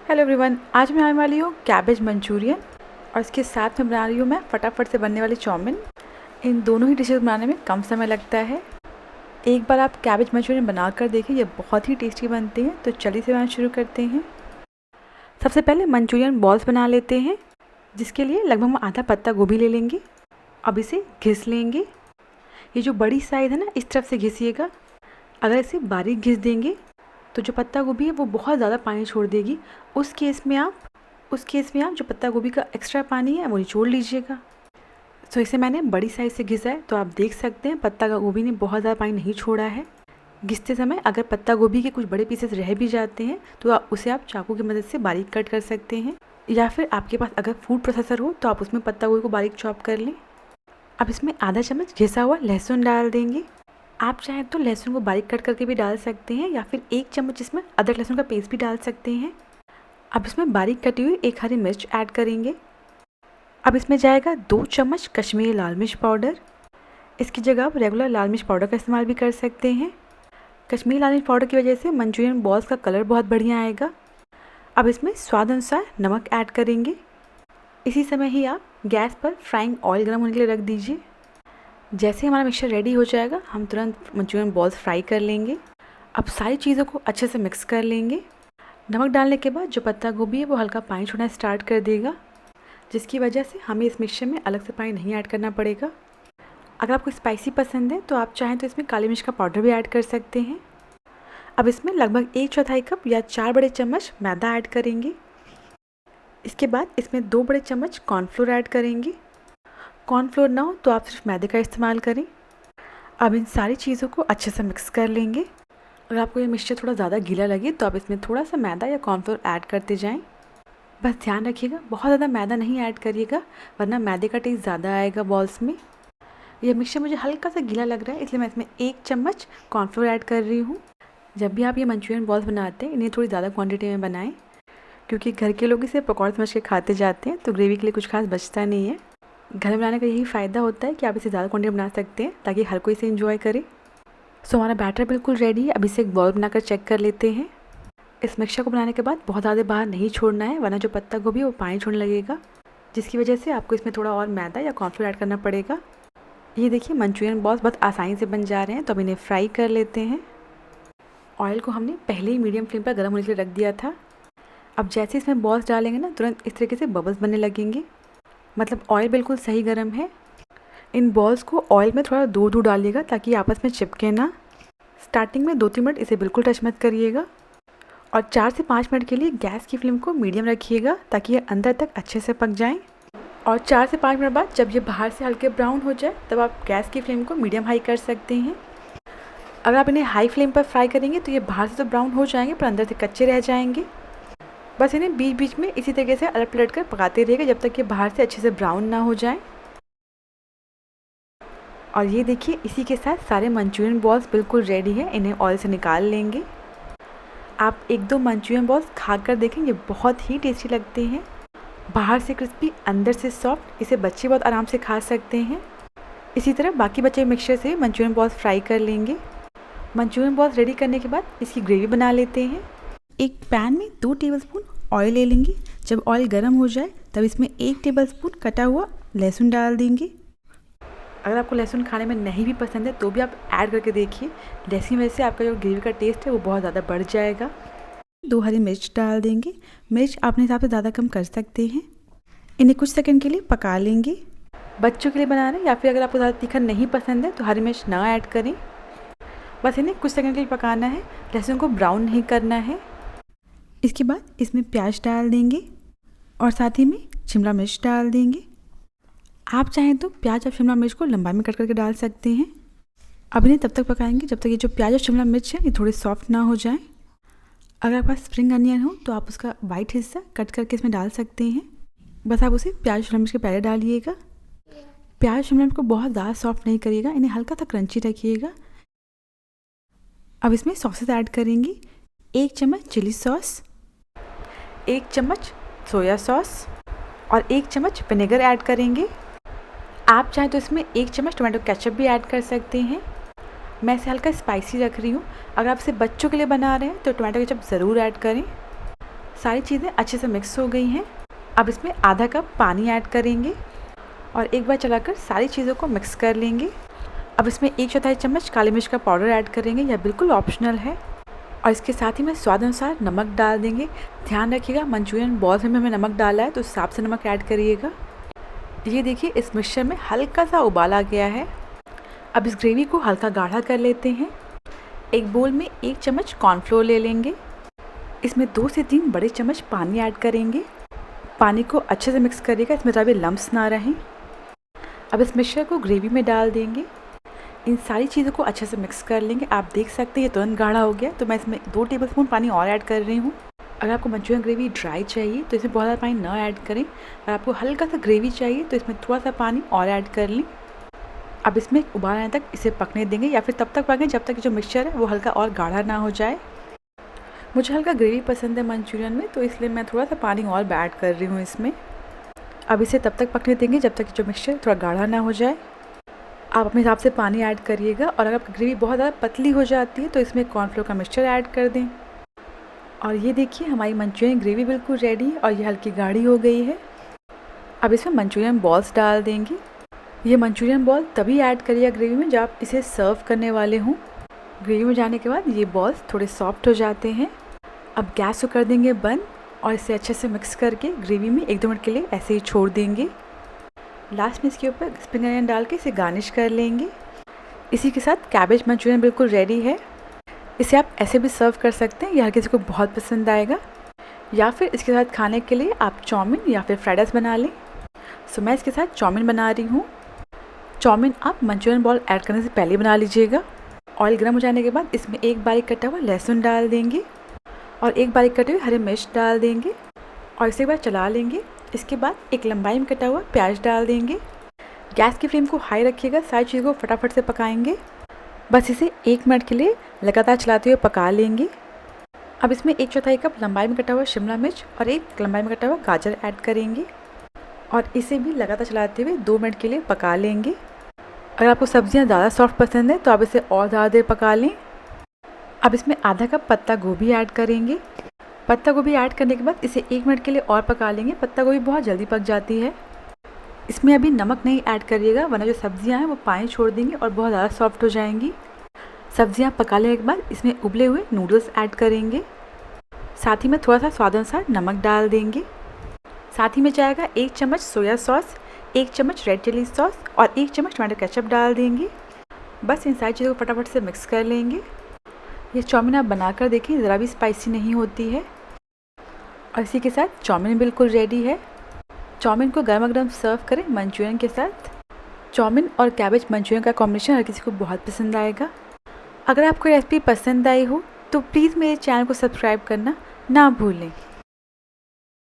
Hello everyone, आज मैं आने वाली हूँ कैबेज मंचूरियन और इसके साथ में बना रही हूँ मैं फटाफट से बनने वाली चाउमीन। इन दोनों ही डिशेस बनाने में कम समय लगता है। एक बार आप कैबेज मंचूरियन बना कर देखिए, ये बहुत ही टेस्टी बनते हैं। तो चलिए से बनाना शुरू करते हैं। सबसे पहले मंचूरियन बॉल्स बना लेते हैं, जिसके लिए लगभग हम आधा पत्ता गोभी ले लेंगे। अब इसे घिस लेंगे। ये जो बड़ी साइज़ है ना, इस तरफ से घिसिएगा। अगर इसे बारीक घिस देंगे तो जो पत्ता गोभी है वो बहुत ज़्यादा पानी छोड़ देगी। उस केस में आप जो पत्ता गोभी का एक्स्ट्रा पानी है वो निचोड़ लीजिएगा। तो इसे मैंने बड़ी साइज़ से घिसा है, तो आप देख सकते हैं पत्ता गोभी ने बहुत ज़्यादा पानी नहीं छोड़ा है। घिसते समय अगर पत्ता गोभी के कुछ बड़े पीसेस रह भी जाते हैं तो उसे आप चाकू की मदद से बारीक कट कर सकते हैं, या फिर आपके पास अगर फूड प्रोसेसर हो तो आप उसमें पत्ता गोभी को बारीक चॉप कर लें। अब इसमें आधा चम्मच घिसा हुआ लहसुन डाल देंगे। आप चाहें तो लहसुन को बारीक कट करके भी डाल सकते हैं, या फिर 1 चम्मच इसमें अदरक लहसुन का पेस्ट भी डाल सकते हैं। अब इसमें बारीक कटी हुई 1 हरी मिर्च ऐड करेंगे। अब इसमें जाएगा 2 चम्मच कश्मीरी लाल मिर्च पाउडर। इसकी जगह आप रेगुलर लाल मिर्च पाउडर का इस्तेमाल भी कर सकते हैं। कश्मीरी लाल मिर्च पाउडर की वजह से मंचूरियन बॉल्स का कलर बहुत बढ़िया आएगा। अब इसमें स्वाद अनुसार नमक ऐड करेंगे। इसी समय ही आप गैस पर फ्राइंग ऑयल गर्म होने के लिए रख दीजिए। जैसे हमारा मिक्सचर रेडी हो जाएगा, हम तुरंत मंचूरियन बॉल्स फ्राई कर लेंगे। अब सारी चीज़ों को अच्छे से मिक्स कर लेंगे। नमक डालने के बाद जो पत्ता गोभी है वो हल्का पानी छोड़ना स्टार्ट कर देगा, जिसकी वजह से हमें इस मिक्सचर में अलग से पानी नहीं ऐड करना पड़ेगा। अगर आपको स्पाइसी पसंद है तो आप चाहें तो इसमें काली मिर्च का पाउडर भी ऐड कर सकते हैं। अब इसमें लगभग 1/4 कप या 4 बड़े चम्मच मैदा ऐड करेंगे। इसके बाद इसमें 2 बड़े चम्मच कॉर्नफ्लोर ऐड करेंगे। कॉर्नफ्लोर ना हो तो आप सिर्फ मैदे का इस्तेमाल करें। अब इन सारी चीज़ों को अच्छे से मिक्स कर लेंगे। अगर आपको ये मिक्सचर थोड़ा ज़्यादा गीला लगे तो आप इसमें थोड़ा सा मैदा या कॉर्नफ्लोर ऐड करते जाएं। बस ध्यान रखिएगा, बहुत ज़्यादा मैदा नहीं ऐड करिएगा, वरना मैदे का टेस्ट ज़्यादा आएगा बॉल्स में। यह मिक्सचर मुझे हल्का सा गीला लग रहा है, इसलिए मैं इसमें 1 चम्मच कॉर्नफ्लोर ऐड कर रही हूँ। जब भी आप ये मंचूरियन बॉल्स बनाते हैं, इन्हें थोड़ी ज़्यादा क्वान्टिटी में बनाएं, क्योंकि घर के लोग इसे पकौड़े समझ के खाते जाते हैं, तो ग्रेवी के लिए कुछ खास बचता नहीं है। घर में बनाने का यही फ़ायदा होता है कि आप इसे ज़्यादा क्वान्टिटी में बना सकते हैं, ताकि हर कोई इसे एंजॉय करे। सो हमारा बैटर बिल्कुल रेडी है। अब इसे एक बॉल बनाकर चेक कर लेते हैं। इस मिक्सचर को बनाने के बाद बहुत ज़्यादा बाहर नहीं छोड़ना है, वरना जो पत्ता गोभी है वो पानी छोड़ने लगेगा, जिसकी वजह से आपको इसमें थोड़ा और मैदा या कॉर्नफ्लोर ऐड करना पड़ेगा। ये देखिए मंचूरियन बॉल्स बहुत आसानी से बन जा रहे हैं। तो अब इन्हें फ्राई कर लेते हैं। ऑयल को हमने पहले ही मीडियम फ्लेम पर गर्म होने के लिए रख दिया था। अब जैसे इसमें बॉल्स डालेंगे ना, तुरंत इस तरीके से बबल्स बनने लगेंगे, मतलब ऑयल बिल्कुल सही गर्म है। इन बॉल्स को ऑयल में थोड़ा दूर दूर डालिएगा, ताकि आपस में चिपके ना। स्टार्टिंग में 2-3 मिनट इसे बिल्कुल टच मत करिएगा, और 4 से 5 मिनट के लिए गैस की फ्लेम को मीडियम रखिएगा, ताकि ये अंदर तक अच्छे से पक जाएं। और 4 से 5 मिनट बाद जब ये बाहर से हल्के ब्राउन हो जाए, तब आप गैस की फ्लेम को मीडियम हाई कर सकते हैं। अगर आप इन्हें हाई फ्लेम पर फ्राई करेंगे तो ये बाहर से तो ब्राउन हो जाएंगे, पर अंदर से कच्चे रह जाएंगे। बस इन्हें बीच बीच में इसी तरीके से अलट पलट कर पकाते रहिएगा, जब तक ये बाहर से अच्छे से ब्राउन ना हो जाए। और ये देखिए, इसी के साथ सारे मंचूरियन बॉल्स बिल्कुल रेडी है। इन्हें ऑयल से निकाल लेंगे। आप 1-2 मंचूरियन बॉल्स खा कर देखें, ये बहुत ही टेस्टी लगते हैं। बाहर से क्रिस्पी, अंदर से सॉफ्ट। इसे बच्चे बहुत आराम से खा सकते हैं। इसी तरह बाकी बचे मिक्सचर से मंचूरियन बॉल्स फ्राई कर लेंगे। मंचूरियन बॉल्स रेडी करने के बाद इसकी ग्रेवी बना लेते हैं। एक पैन में 2 टेबलस्पून ऑयल ले लेंगे। जब ऑयल गर्म हो जाए तब इसमें 1 टेबलस्पून कटा हुआ लहसुन डाल देंगे। अगर आपको लहसुन खाने में नहीं भी पसंद है तो भी आप ऐड करके देखिए, लहसुन की वजह से आपका जो ग्रेवी का टेस्ट है वो बहुत ज़्यादा बढ़ जाएगा। 2 हरी मिर्च डाल देंगे। मिर्च अपने हिसाब से ज़्यादा कम कर सकते हैं। इन्हें कुछ सेकंड के लिए पका लेंगे। बच्चों के लिए बना रहे हैं, या फिर अगर आपको ज़्यादा तीखा नहीं पसंद है तो हरी मिर्च ना ऐड करें। बस इन्हें कुछ सेकंड के लिए पकाना है, लहसुन को ब्राउन नहीं करना है। इसके बाद इसमें प्याज डाल देंगे, और साथ ही में शिमला मिर्च डाल देंगे। आप चाहें तो प्याज और शिमला मिर्च को लंबाई में कट करके डाल सकते हैं। अब इन्हें तब तक पकाएंगे जब तक ये जो प्याज और शिमला मिर्च है ये थोड़े सॉफ्ट ना हो जाएं। अगर आपके पास स्प्रिंग अनियन हो तो आप उसका वाइट हिस्सा कट करके इसमें डाल सकते हैं। बस आप उसे प्याज शिमला मिर्च के पहले डालिएगा। प्याज शिमला मिर्च को बहुत ज़्यादा सॉफ्ट नहीं करिएगा, इन्हें हल्का सा क्रंची रखिएगा। अब इसमें सॉसेस ऐड करेंगे। 1 चम्मच चिली सॉस, 1 चम्मच सोया सॉस, और 1 चम्मच विनेगर ऐड करेंगे। आप चाहें तो इसमें 1 चम्मच टोमेटो केचप भी ऐड कर सकते हैं। मैं इसे हल्का स्पाइसी रख रही हूँ। अगर आप इसे बच्चों के लिए बना रहे हैं तो टोमेटो केचप ज़रूर ऐड करें। सारी चीज़ें अच्छे से मिक्स हो गई हैं। अब इसमें आधा कप पानी ऐड करेंगे और एक बार चलाकर सारी चीज़ों को मिक्स कर लेंगे। अब इसमें 1/4 चम्मच काली मिर्च का पाउडर ऐड करेंगे, यह बिल्कुल ऑप्शनल है। और इसके साथ ही में स्वाद अनुसार नमक डाल देंगे। ध्यान रखिएगा मंचूरियन बॉल्स में हमने नमक डाला है तो उस हिसाब से नमक ऐड करिएगा। ये देखिए इस मिक्सचर में हल्का सा उबाल आ गया है। अब इस ग्रेवी को हल्का गाढ़ा कर लेते हैं। एक बोल में 1 चम्मच कॉर्नफ्लोर ले लेंगे। इसमें 2 से 3 बड़े चम्मच पानी ऐड करेंगे। पानी को अच्छे से मिक्स करिएगा, इसमें ज़्यादा लम्प्स ना रहें। अब इस मिक्सचर को ग्रेवी में डाल देंगे। इन सारी चीज़ों को अच्छे से मिक्स कर लेंगे। आप देख सकते हैं ये तुरंत गाढ़ा हो गया, तो मैं इसमें 2 टेबलस्पून पानी और ऐड कर रही हूँ। अगर आपको मंचूरियन ग्रेवी ड्राई चाहिए तो इसमें बहुत ज़्यादा पानी ना ऐड करें। अगर आपको हल्का सा ग्रेवी चाहिए तो इसमें थोड़ा सा पानी और ऐड कर लें। अब इसमें एक उबाल आने तक इसे पकने देंगे या फिर तब तक पकें जब तक जो मिक्सचर है वो हल्का और गाढ़ा ना हो जाए। मुझे हल्का ग्रेवी पसंद है मंचूरियन में, तो इसलिए मैं थोड़ा सा पानी और ऐड कर रही हूँ इसमें। अब इसे तब तक पकने देंगे जब तक जो मिक्सचर थोड़ा गाढ़ा ना हो जाए। आप अपने हिसाब से पानी ऐड करिएगा और अगर आपकी ग्रेवी बहुत ज़्यादा पतली हो जाती है तो इसमें कॉर्नफ्लोर का मिक्सचर ऐड कर दें। और ये देखिए हमारी मंचूरियन ग्रेवी बिल्कुल रेडी है और ये हल्की गाढ़ी हो गई है। अब इसमें मंचूरियन बॉल्स डाल देंगे। ये मंचूरियन बॉल तभी ऐड करिएगा ग्रेवी में जब आप इसे सर्व करने वाले हों। ग्रेवी में जाने के बाद ये बॉल्स थोड़े सॉफ्ट हो जाते हैं। अब गैस को कर देंगे बंद और इसे अच्छे से मिक्स करके ग्रेवी में 1-2 मिनट के लिए ऐसे ही छोड़ देंगे। लास्ट में इसके ऊपर स्प्रिंग अनियन डाल के इसे गार्निश कर लेंगे। इसी के साथ कैबेज मंचूरियन बिल्कुल रेडी है। इसे आप ऐसे भी सर्व कर सकते हैं, यह हर किसी को बहुत पसंद आएगा। या फिर इसके साथ खाने के लिए आप चाउमीन या फिर फ्राइड राइस बना लें। सो मैं इसके साथ चाउमीन बना रही हूँ। चाउमीन आप मंचूरियन बॉल ऐड करने से पहले बना लीजिएगा। ऑयल गर्म हो जाने के बाद इसमें एक बारीक कटा हुआ लहसुन डाल देंगे और एक बारीक कटे हुए हरे मिर्च डाल देंगे और इसे एक बार चला लेंगे। इसके बाद एक लंबाई में कटा हुआ प्याज डाल देंगे। गैस की फ्लेम को हाई रखिएगा, सारी चीज़ों को फटाफट से पकाएंगे। बस इसे 1 मिनट के लिए लगातार चलाते हुए पका लेंगे। अब इसमें 1/4 कप लंबाई में कटा हुआ शिमला मिर्च और एक लंबाई में कटा हुआ गाजर ऐड करेंगे और इसे भी लगातार चलाते हुए 2 मिनट के लिए पका लेंगे। अगर आपको सब्जियां ज़्यादा सॉफ्ट पसंद है तो आप इसे और ज़्यादा देर पका लें। अब इसमें आधा कप पत्ता गोभी ऐड करेंगे। पत्ता गोभी ऐड करने के बाद इसे 1 मिनट के लिए और पका लेंगे। पत्ता गोभी बहुत जल्दी पक जाती है। इसमें अभी नमक नहीं ऐड करिएगा वरना जो सब्जियां हैं वो पानी छोड़ देंगी और बहुत ज़्यादा सॉफ्ट हो जाएंगी। सब्जियां पका लेने के बाद इसमें उबले हुए नूडल्स ऐड करेंगे। साथ ही में थोड़ा सा स्वाद अनुसार नमक डाल देंगे। साथ ही में जाएगा 1 चम्मच सोया सॉस, 1 चम्मच रेड चिली सॉस और 1 चम्मच टमाटो केचप डाल देंगे। बस इन सारी चीज़ों को फटाफट से मिक्स कर लेंगे। ये चाउमीन आप बनाकर देखिए, ज़रा भी स्पाइसी नहीं होती है। और इसी के साथ चाउमीन बिल्कुल रेडी है। चाउमीन को गर्मा गर्म सर्व करें मंचूरियन के साथ। चाउमीन और कैबेज मंचूरियन का कॉम्बिनेशन हर किसी को बहुत पसंद आएगा। अगर आपको रेसिपी पसंद आई हो तो प्लीज़ मेरे चैनल को सब्सक्राइब करना ना भूलें।